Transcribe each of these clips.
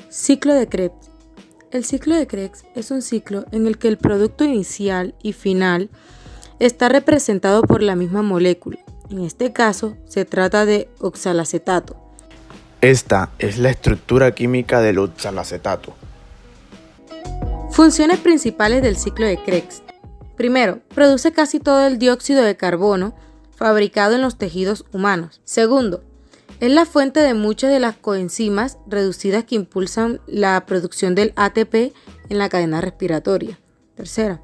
Ciclo de Krebs. El ciclo de Krebs es un ciclo en el que el producto inicial y final está representado por la misma molécula. En este caso, se trata de oxalacetato. Esta es la estructura química del oxalacetato. Funciones principales del ciclo de Krebs. Primero, produce casi todo el dióxido de carbono fabricado en los tejidos humanos. Segundo, es la fuente de muchas de las coenzimas reducidas que impulsan la producción del ATP en la cadena respiratoria. Tercera,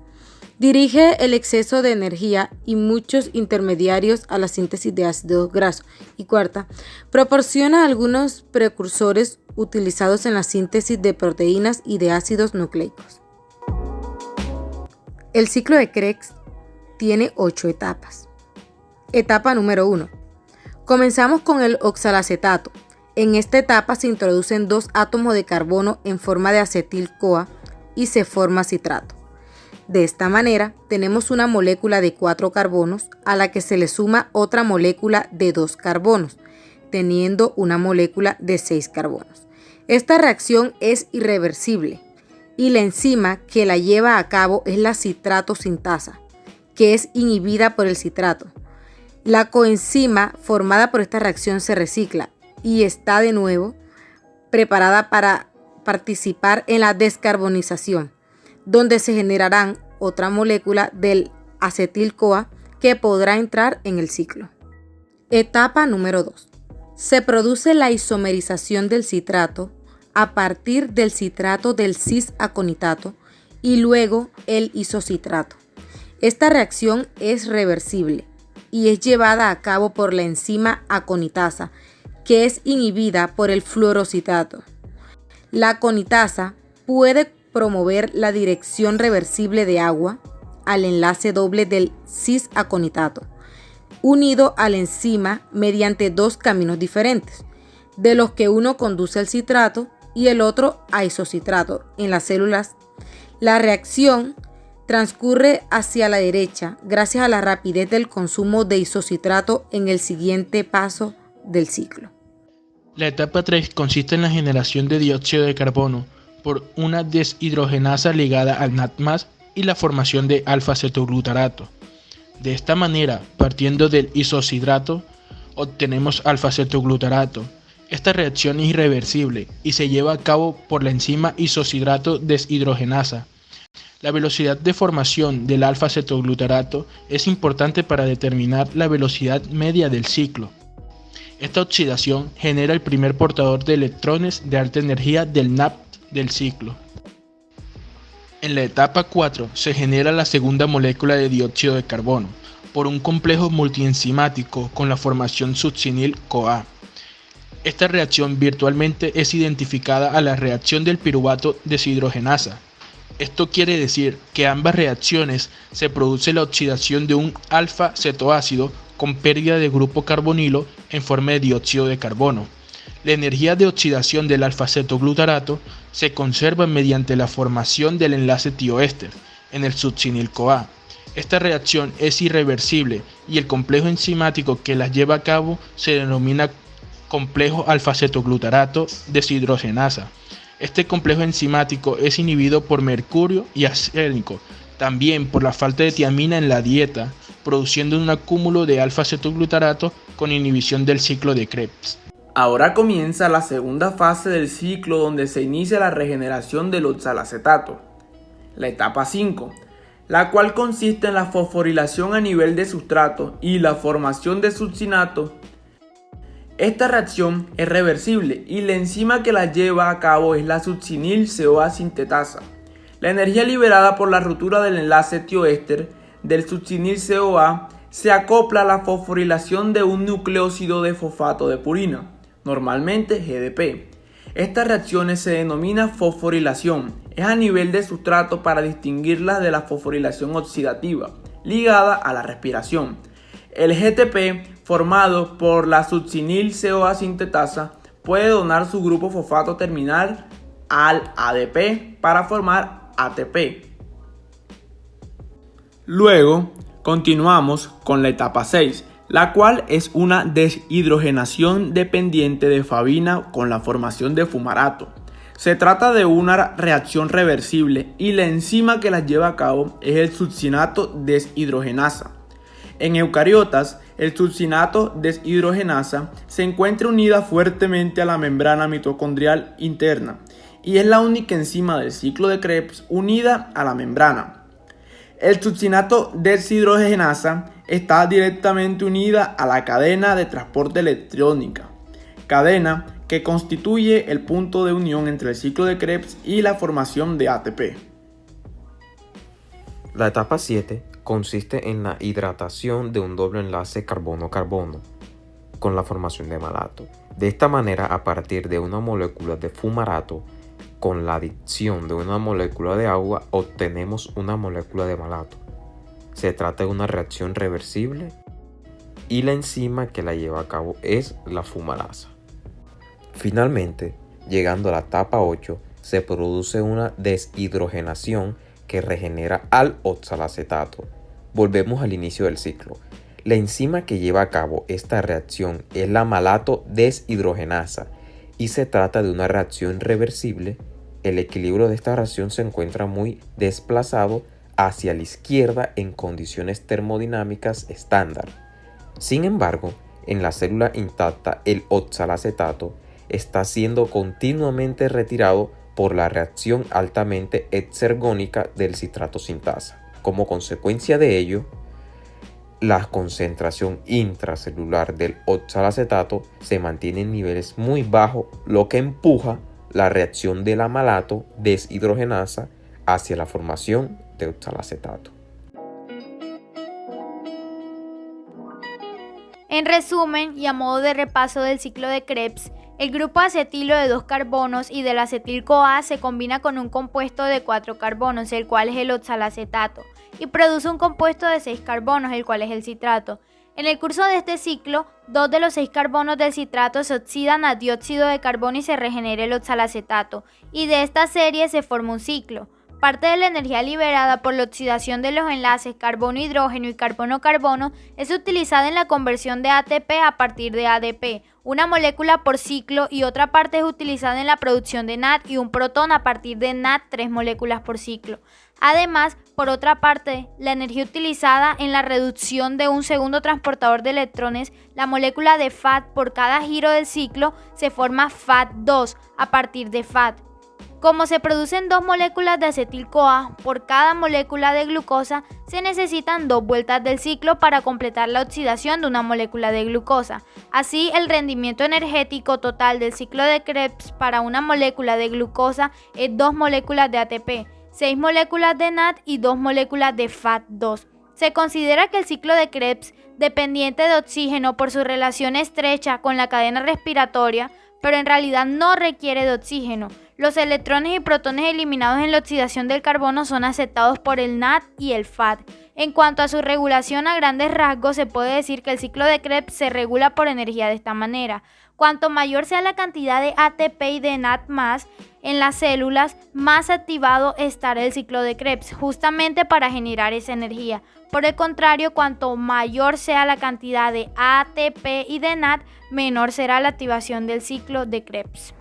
dirige el exceso de energía y muchos intermediarios a la síntesis de ácidos grasos. Y cuarta, proporciona algunos precursores utilizados en la síntesis de proteínas y de ácidos nucleicos. El ciclo de Krebs tiene 8 etapas. Etapa número 1. Comenzamos con el oxalacetato. En esta etapa se introducen 2 átomos de carbono en forma de acetil-CoA y se forma citrato. De esta manera, tenemos una molécula de 4 carbonos a la que se le suma otra molécula de 2 carbonos, teniendo una molécula de 6 carbonos. Esta reacción es irreversible y la enzima que la lleva a cabo es la citrato sintasa, que es inhibida por el citrato. La coenzima formada por esta reacción se recicla y está de nuevo preparada para participar en la descarbonización, donde se generarán otra molécula del acetil-CoA que podrá entrar en el ciclo. Etapa número 2. Se produce la isomerización del citrato a partir del citrato del cis-aconitato y luego el isocitrato. Esta reacción es reversible y es llevada a cabo por la enzima aconitasa, que es inhibida por el fluorocitrato. La aconitasa puede promover la dirección reversible de agua al enlace doble del cis-aconitato, unido a la enzima mediante 2 caminos diferentes, de los que uno conduce al citrato y el otro a isocitrato en las células. La reacción transcurre hacia la derecha gracias a la rapidez del consumo de isocitrato en el siguiente paso del ciclo. La etapa 3 consiste en la generación de dióxido de carbono por una deshidrogenasa ligada al NAD+ y la formación de alfa-cetoglutarato. De esta manera, partiendo del isocitrato, obtenemos alfa-cetoglutarato. Esta reacción es irreversible y se lleva a cabo por la enzima isocitrato deshidrogenasa. La velocidad de formación del alfa-cetoglutarato es importante para determinar la velocidad media del ciclo. Esta oxidación genera el primer portador de electrones de alta energía del NAD del ciclo. En la etapa 4 se genera la segunda molécula de dióxido de carbono por un complejo multienzimático con la formación succinil-CoA. Esta reacción virtualmente es identificada a la reacción del piruvato deshidrogenasa. Esto quiere decir que ambas reacciones se produce la oxidación de un alfa-cetoácido con pérdida de grupo carbonilo en forma de dióxido de carbono. La energía de oxidación del alfa-cetoglutarato se conserva mediante la formación del enlace tioéster en el succinil-CoA. Esta reacción es irreversible y el complejo enzimático que la lleva a cabo se denomina complejo alfa-cetoglutarato deshidrogenasa. Este complejo enzimático es inhibido por mercurio y arsénico, también por la falta de tiamina en la dieta, produciendo un acúmulo de alfa-cetoglutarato con inhibición del ciclo de Krebs. Ahora comienza la segunda fase del ciclo donde se inicia la regeneración del oxalacetato, la etapa 5, la cual consiste en la fosforilación a nivel de sustrato y la formación de succinato. Esta reacción es reversible y la enzima que la lleva a cabo es la succinil-CoA sintetasa. La energía liberada por la ruptura del enlace tioéster del succinil-CoA se acopla a la fosforilación de un nucleósido de fosfato de purina, normalmente GDP. Estas reacciones se denomina fosforilación. Es a nivel de sustrato para distinguirlas de la fosforilación oxidativa, ligada a la respiración. El GTP, formado por la succinil-CoA sintetasa, puede donar su grupo fosfato terminal al ADP para formar ATP. Luego, continuamos con la etapa 6, la cual es una deshidrogenación dependiente de fabina con la formación de fumarato. Se trata de una reacción reversible y la enzima que la lleva a cabo es el succinato deshidrogenasa. En eucariotas, el succinato deshidrogenasa se encuentra unida fuertemente a la membrana mitocondrial interna y es la única enzima del ciclo de Krebs unida a la membrana. El succinato deshidrogenasa está directamente unida a la cadena de transporte electrónica, cadena que constituye el punto de unión entre el ciclo de Krebs y la formación de ATP. La etapa 7 consiste en la hidratación de un doble enlace carbono-carbono con la formación de malato. De esta manera, a partir de una molécula de fumarato, con la adición de una molécula de agua, obtenemos una molécula de malato. Se trata de una reacción reversible y la enzima que la lleva a cabo es la fumarasa. Finalmente, llegando a la etapa 8, se produce una deshidrogenación que regenera al oxalacetato. Volvemos al inicio del ciclo. La enzima que lleva a cabo esta reacción es la malato deshidrogenasa y se trata de una reacción reversible. El equilibrio de esta reacción se encuentra muy desplazado hacia la izquierda en condiciones termodinámicas estándar. Sin embargo, en la célula intacta, el oxalacetato está siendo continuamente retirado por la reacción altamente exergónica del citrato sintasa. Como consecuencia de ello, la concentración intracelular del oxalacetato se mantiene en niveles muy bajos, lo que empuja la reacción de la malato deshidrogenasa hacia la formación de oxalacetato. En resumen y a modo de repaso del ciclo de Krebs, el grupo acetilo de 2 carbonos y del acetil-CoA se combina con un compuesto de 4 carbonos, el cual es el oxalacetato, y produce un compuesto de 6 carbonos, el cual es el citrato. En el curso de este ciclo, 2 de los 6 carbonos del citrato se oxidan a dióxido de carbono y se regenera el oxalacetato, y de esta serie se forma un ciclo. Parte de la energía liberada por la oxidación de los enlaces carbono-hidrógeno y carbono-carbono es utilizada en la conversión de ATP a partir de ADP, una molécula por ciclo, y otra parte es utilizada en la producción de NAD y un protón a partir de NAD, 3 moléculas por ciclo. Además, por otra parte, la energía utilizada en la reducción de un segundo transportador de electrones, la molécula de FAD, por cada giro del ciclo se forma FAD2 a partir de FAD. Como se producen 2 moléculas de acetil-CoA por cada molécula de glucosa, se necesitan 2 vueltas del ciclo para completar la oxidación de una molécula de glucosa. Así, el rendimiento energético total del ciclo de Krebs para una molécula de glucosa es 2 moléculas de ATP, 6 moléculas de NAD y 2 moléculas de FAD2. Se considera que el ciclo de Krebs, dependiente de oxígeno por su relación estrecha con la cadena respiratoria, pero en realidad no requiere de oxígeno. Los electrones y protones eliminados en la oxidación del carbono son aceptados por el NAD y el FAD. En cuanto a su regulación a grandes rasgos, se puede decir que el ciclo de Krebs se regula por energía de esta manera. Cuanto mayor sea la cantidad de ATP y de NAD en las células, más activado estará el ciclo de Krebs, justamente para generar esa energía. Por el contrario, cuanto mayor sea la cantidad de ATP y de NAD, menor será la activación del ciclo de Krebs.